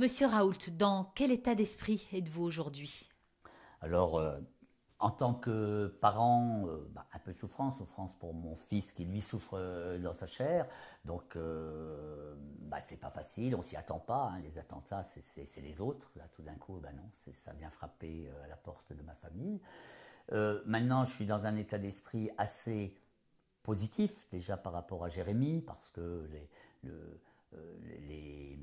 Monsieur Raoult, dans quel état d'esprit êtes-vous aujourd'hui? Alors, en tant que parent, un peu de souffrance, souffrance pour mon fils qui lui souffre dans sa chair. Donc, c'est pas facile, on s'y attend pas, hein. Les attentats, c'est les autres. Là, tout d'un coup, non, ça vient frapper à la porte de ma famille. Maintenant, je suis dans un état d'esprit assez positif, déjà par rapport à Jérémy, parce que les,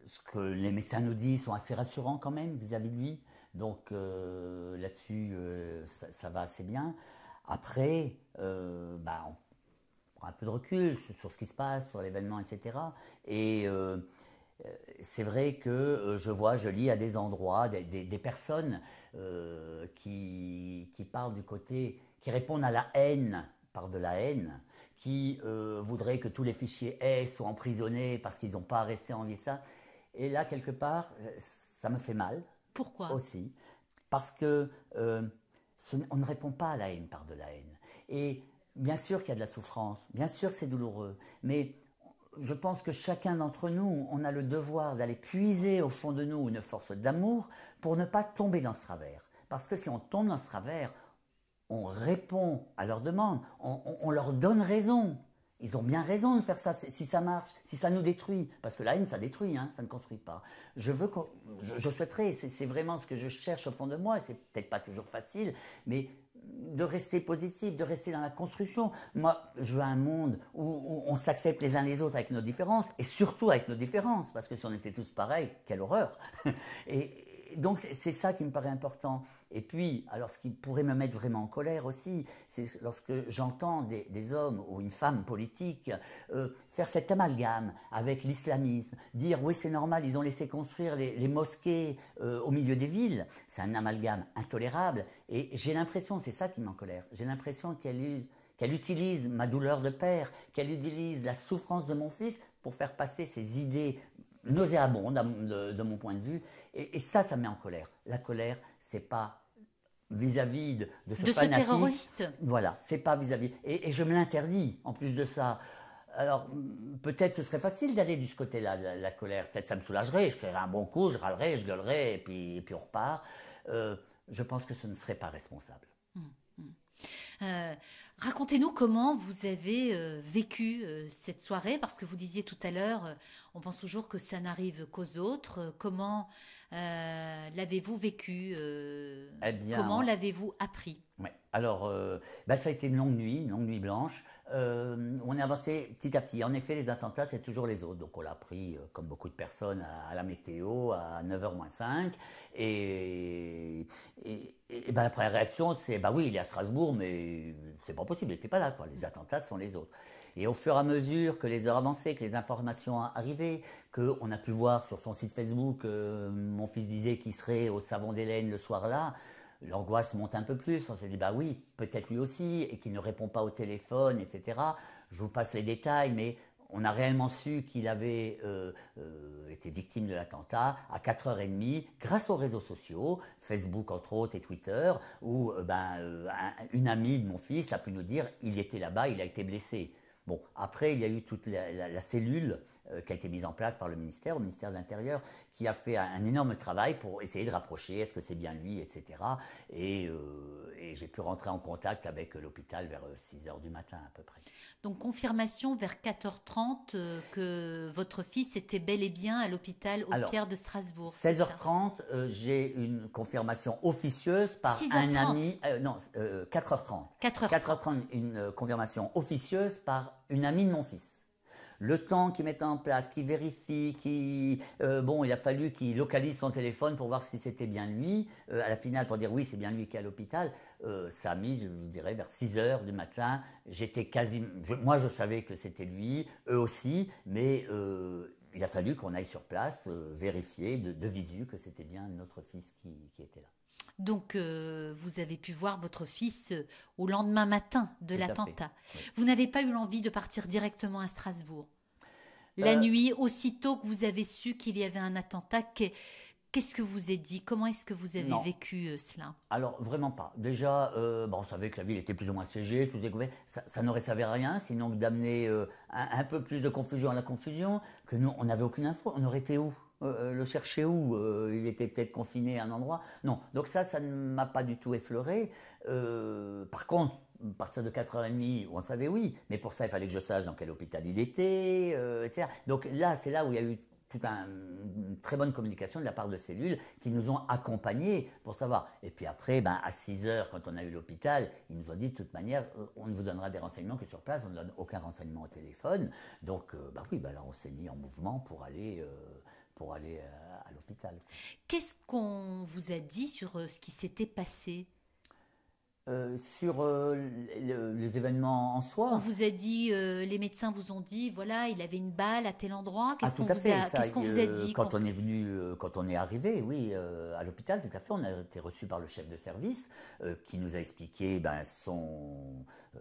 ce que les médecins nous disent sont assez rassurants quand même vis-à-vis de lui. Donc là-dessus, ça va assez bien. Après, on prend un peu de recul sur ce qui se passe, sur l'événement, etc. Et c'est vrai que je lis à des endroits des personnes qui parlent du côté, qui répondent à la haine par de la haine, qui voudraient que tous les fichiers S soient emprisonnés parce qu'ils n'ont pas resté envie de ça. Et là, quelque part, ça me fait mal. Pourquoi? Aussi, parce que on ne répond pas à la haine par de la haine. Et bien sûr qu'il y a de la souffrance, bien sûr que c'est douloureux, mais je pense que chacun d'entre nous, on a le devoir d'aller puiser au fond de nous une force d'amour pour ne pas tomber dans ce travers. Parce que si on tombe dans ce travers, on répond à leurs demandes, on leur donne raison. Ils ont bien raison de faire ça, si ça marche, si ça nous détruit. Parce que la haine, ça détruit, hein, ça ne construit pas. Je souhaiterais, c'est vraiment ce que je cherche au fond de moi, c'est peut-être pas toujours facile, mais de rester positif, de rester dans la construction. Moi, je veux un monde où on s'accepte les uns les autres avec nos différences, et surtout avec nos différences, parce que si on était tous pareils, quelle horreur. Et donc c'est ça qui me paraît important. Et puis, alors ce qui pourrait me mettre vraiment en colère aussi, c'est lorsque j'entends des hommes ou une femme politique faire cet amalgame avec l'islamisme, dire oui c'est normal, ils ont laissé construire les mosquées au milieu des villes, c'est un amalgame intolérable. Et j'ai l'impression, c'est ça qui me met en colère, j'ai l'impression qu'elle utilise ma douleur de père, qu'elle utilise la souffrance de mon fils pour faire passer ses idées nauséabondes de mon point de vue. Et ça me met en colère. La colère, c'est pas vis-à-vis de ce ce fanatisme. terroriste? Voilà, c'est pas vis-à-vis. Et je me l'interdis, en plus de ça. Alors, peut-être ce serait facile d'aller de ce côté-là, la colère. Peut-être ça me soulagerait, je créerais un bon coup, je râlerais, je gueulerais, et puis on repart. Je pense que ce ne serait pas responsable. Euh, Racontez-nous comment vous avez vécu cette soirée, parce que vous disiez tout à l'heure, on pense toujours que ça n'arrive qu'aux autres. Comment l'avez-vous vécu? Eh bien, Comment l'avez-vous appris? ouais. Alors, ça a été une longue nuit blanche. On est avancé petit à petit. En effet, les attentats, c'est toujours les autres. Donc, on l'a pris, comme beaucoup de personnes, à la météo, à 9h moins 5. La première réaction, c'est oui, il est à Strasbourg, mais c'est pas possible, il n'était pas là, quoi. Les attentats sont les autres. Et au fur et à mesure que les heures avançaient, que les informations arrivaient, qu'on a pu voir sur son site Facebook, mon fils disait qu'il serait au Savon d'Hélène le soir-là, l'angoisse monte un peu plus. On s'est dit, oui, peut-être lui aussi, et qu'il ne répond pas au téléphone, etc. Je vous passe les détails, mais on a réellement su qu'il avait été victime de l'attentat à 4h30 grâce aux réseaux sociaux, Facebook entre autres et Twitter, où une amie de mon fils a pu nous dire il était là-bas, il a été blessé. Bon, après, il y a eu toute la cellule qui a été mise en place par le ministère, au ministère de l'Intérieur, qui a fait un énorme travail pour essayer de rapprocher, est-ce que c'est bien lui, etc. Et j'ai pu rentrer en contact avec l'hôpital vers 6h du matin à peu près. Donc, confirmation vers 4h30 que votre fils était bel et bien à l'hôpital Haute-Pierre de Strasbourg. 16h30, j'ai une confirmation officieuse par 6h30. Un ami. Non, 4h30. 4h30. 4h30, une confirmation officieuse par une amie de mon fils. Le temps qu'il mette en place, qu'il vérifie, il a fallu qu'il localise son téléphone pour voir si c'était bien lui. À la finale, pour dire oui, c'est bien lui qui est à l'hôpital, ça a mis, je vous dirais, vers 6h du matin. Moi, je savais que c'était lui, eux aussi, mais il a fallu qu'on aille sur place, vérifier de visu que c'était bien notre fils qui était là. Donc, vous avez pu voir votre fils au lendemain matin de l'attentat. Oui. Vous n'avez pas eu l'envie de partir directement à Strasbourg? La nuit, aussitôt que vous avez su qu'il y avait un attentat, Qu'est-ce que vous êtes dit? Comment est-ce que vous avez Non. vécu cela? Alors, vraiment pas. Déjà, bon, on savait que la ville était plus ou moins assiégée, tout était couvert. Ça n'aurait servi à rien, sinon que d'amener un peu plus de confusion à la confusion, que nous, on n'avait aucune info. On aurait été où? Le chercher où? Il était peut-être confiné à un endroit. Non, donc ça ne m'a pas du tout effleuré. Par contre, à partir de 4h30, on savait oui, mais pour ça, il fallait que je sache dans quel hôpital il était, etc. Donc là, c'est là où il y a eu une très bonne communication de la part de cellules qui nous ont accompagnés pour savoir. Et puis après, ben, à 6h, quand on a eu l'hôpital, ils nous ont dit de toute manière, on ne vous donnera des renseignements que sur place, on ne donne aucun renseignement au téléphone. Donc, ben oui, ben là, on s'est mis en mouvement pour aller à l'hôpital. Qu'est-ce qu'on vous a dit sur ce qui s'était passé? Sur les événements en On soi. vous a dit, les médecins vous ont dit, voilà, il avait une balle à tel endroit. Ah, tout à fait. Ça, Qu'est-ce qu'on vous a dit quand on est venu, quand on est arrivé, oui, à l'hôpital, tout à fait, on a été reçu par le chef de service qui nous a expliqué ben, euh,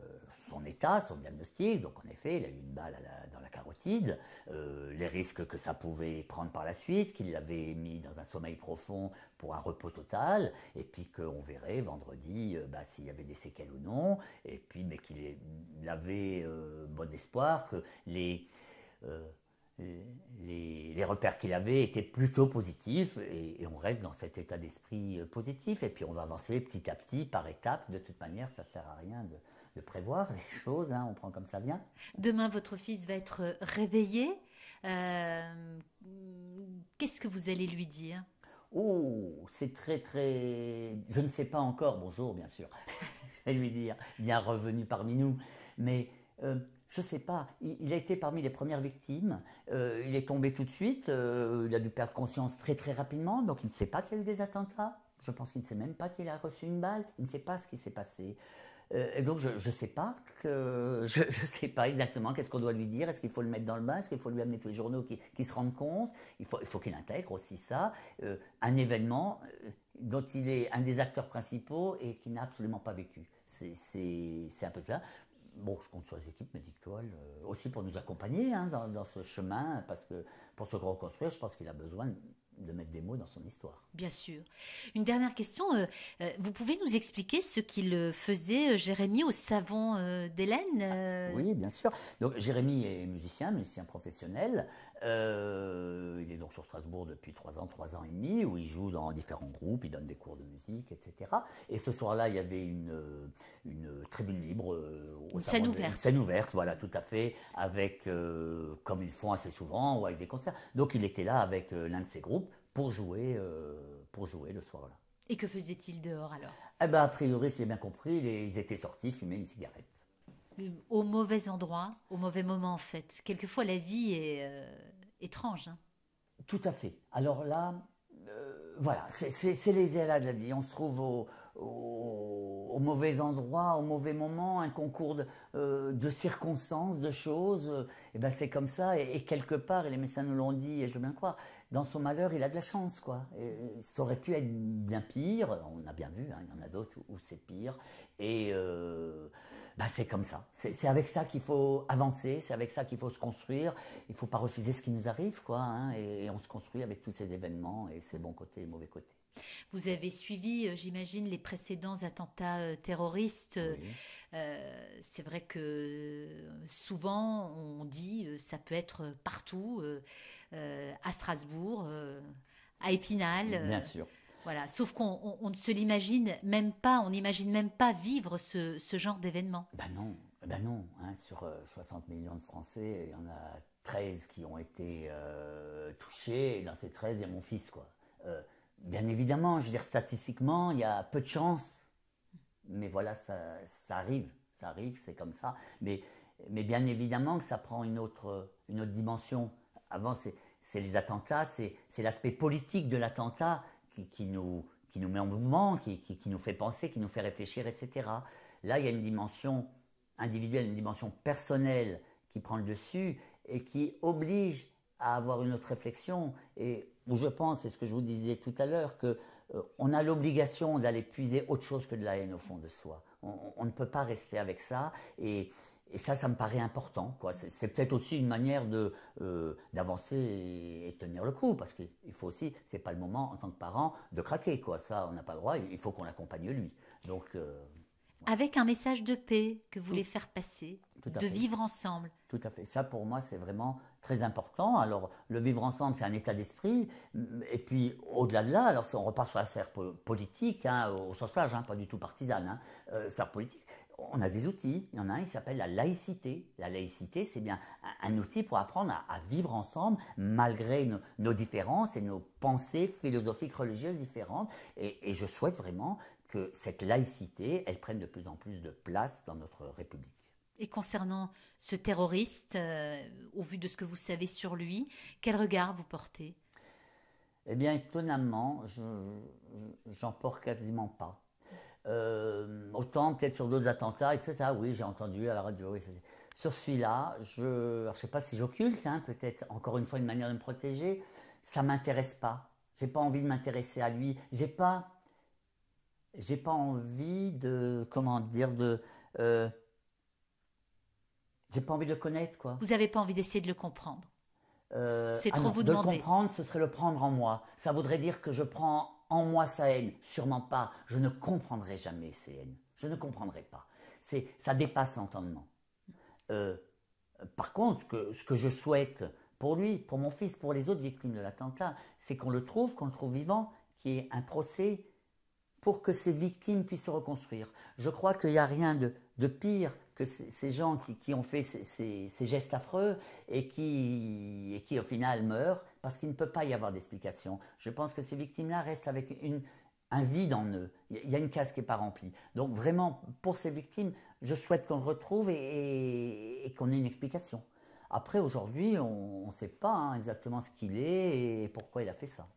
son état, son diagnostic. Donc, en effet, il a eu une balle dans la carotide, les risques que ça pouvait prendre par la suite, qu'il l'avait mis dans un sommeil profond pour un repos total, et puis qu'on verrait vendredi ben, s'il y avait des séquelles ou non, et puis mais qu'il avait bon espoir que euh, les repères qu'il avait étaient plutôt positifs et on reste dans cet état d'esprit positif et puis on va avancer petit à petit par étapes. De toute manière, ça ne sert à rien de prévoir les choses, hein, on prend comme ça vient. Demain, votre fils va être réveillé. Euh, Qu'est-ce que vous allez lui dire? Oh, c'est très très... Je ne sais pas encore, bonjour bien sûr, je vais lui dire, bien revenu parmi nous, mais je ne sais pas, il a été parmi les premières victimes, il est tombé tout de suite, il a dû perdre conscience très très rapidement, donc il ne sait pas qu'il y a eu des attentats, je pense qu'il ne sait même pas qu'il a reçu une balle, il ne sait pas ce qui s'est passé. Et donc je ne sais pas je sais pas exactement qu'est-ce qu'on doit lui dire. Est-ce qu'il faut le mettre dans le bain? Est-ce qu'il faut lui amener tous les journaux qui se rendent compte? Il faut qu'il intègre aussi ça, un événement dont il est un des acteurs principaux et qu'il n'a absolument pas vécu. C'est un peu ça. Bon, je compte sur les équipes médicales aussi pour nous accompagner hein, dans ce chemin, parce que pour se reconstruire, je pense qu'il a besoin de mettre des mots dans son histoire. Bien sûr. Une dernière question. Vous pouvez nous expliquer ce qu'il faisait, Jérémy, au savon d'Hélène Oui, bien sûr. Donc Jérémy est musicien professionnel. Il est donc sur Strasbourg depuis 3 ans et demi, où il joue dans différents groupes, il donne des cours de musique, etc. Et ce soir-là, il y avait une tribune libre. Une scène ouverte. Une scène ouverte, voilà, tout à fait, avec, comme ils font assez souvent, ou avec des concerts. Donc il était là avec l'un de ses groupes pour jouer le soir-là. Et que faisait-il dehors alors? Eh ben, a priori, si j'ai bien compris, ils étaient sortis fumer une cigarette. Au mauvais endroit, au mauvais moment en fait. Quelquefois la vie est étrange. Hein. Tout à fait. Alors là, voilà, c'est les aléas de la vie. On se trouve au mauvais endroit, au mauvais moment, un concours de circonstances, de choses. Et ben c'est comme ça. Et quelque part, et les médecins nous l'ont dit, et je veux bien croire, dans son malheur, il a de la chance, quoi. Et ça aurait pu être bien pire. On a bien vu, hein, il y en a d'autres où c'est pire. Et ben c'est comme ça. C'est avec ça qu'il faut avancer, c'est avec ça qu'il faut se construire. Il ne faut pas refuser ce qui nous arrive, quoi. Hein, et on se construit avec tous ces événements et ses bons côtés et mauvais côtés. Vous avez suivi, j'imagine, les précédents attentats terroristes. Oui. C'est vrai que souvent on dit ça peut être partout, à Strasbourg, à Épinal. Bien sûr. Voilà. Sauf qu'on ne se l'imagine même pas, on n'imagine même pas vivre ce genre d'événement. Ben non. Hein, sur 60 millions de Français, il y en a 13 qui ont été touchés. Et dans ces 13, il y a mon fils, quoi. Bien évidemment, je veux dire, statistiquement, il y a peu de chances. Mais voilà, ça arrive, c'est comme ça. Mais bien évidemment que ça prend une autre dimension. Avant, c'est les attentats, c'est l'aspect politique de l'attentat qui nous met en mouvement, qui nous fait penser, qui nous fait réfléchir, etc. Là, il y a une dimension individuelle, une dimension personnelle qui prend le dessus et qui oblige à avoir une autre réflexion. Et où je pense, c'est ce que je vous disais tout à l'heure, qu'on a l'obligation d'aller puiser autre chose que de la haine au fond de soi. On ne peut pas rester avec ça. Et Et ça me paraît important, quoi. C'est peut-être aussi une manière d'avancer et de tenir le coup, parce qu'il faut aussi, c'est pas le moment en tant que parent de craquer, quoi. Ça, on n'a pas le droit, il faut qu'on l'accompagne lui. Donc, Avec un message de paix que vous tout, voulez faire passer, tout à de fait. vivre ensemble. Tout à fait. Ça, pour moi, c'est vraiment très important. Alors, le vivre ensemble, c'est un état d'esprit. Et puis, au-delà de là, alors si on repart sur la sphère politique, hein, au sens large, hein, pas du tout partisane, hein, sphère politique, on a des outils. Il y en a un, il s'appelle la laïcité. La laïcité, c'est bien un outil pour apprendre à vivre ensemble, malgré nos différences et nos pensées philosophiques, religieuses différentes. Et je souhaite vraiment que cette laïcité, elle prenne de plus en plus de place dans notre République. Et concernant ce terroriste, au vu de ce que vous savez sur lui, quel regard vous portez? Eh bien, étonnamment, j'en porte quasiment pas. Autant peut-être sur d'autres attentats, etc. Oui, j'ai entendu à la radio. Oui, sur celui-là, je ne sais pas si j'occulte, hein, peut-être encore une fois une manière de me protéger. Ça m'intéresse pas. J'ai pas envie de m'intéresser à lui. J'ai pas envie de, comment dire, j'ai pas envie de le connaître, quoi. Vous n'avez pas envie d'essayer de le comprendre. C'est Ah trop non, vous de le demander. comprendre, ce serait le prendre en moi. Ça voudrait dire que je prends en moi sa haine. Sûrement pas. Je ne comprendrai jamais ces haines. Je ne comprendrai pas. Ça dépasse l'entendement. Euh, Par contre, ce que je souhaite pour lui, pour mon fils, pour les autres victimes de l'attentat, c'est qu'on le trouve vivant, qu'il y ait un procès pour que ces victimes puissent se reconstruire. Je crois qu'il n'y a rien de pire que ces gens qui ont fait ces gestes affreux et qui au final meurent parce qu'il ne peut pas y avoir d'explication. Je pense que ces victimes-là restent avec un vide en eux. Il y a une case qui n'est pas remplie. Donc vraiment, pour ces victimes, je souhaite qu'on le retrouve et qu'on ait une explication. Après, aujourd'hui, on ne sait pas, hein, exactement ce qu'il est et pourquoi il a fait ça.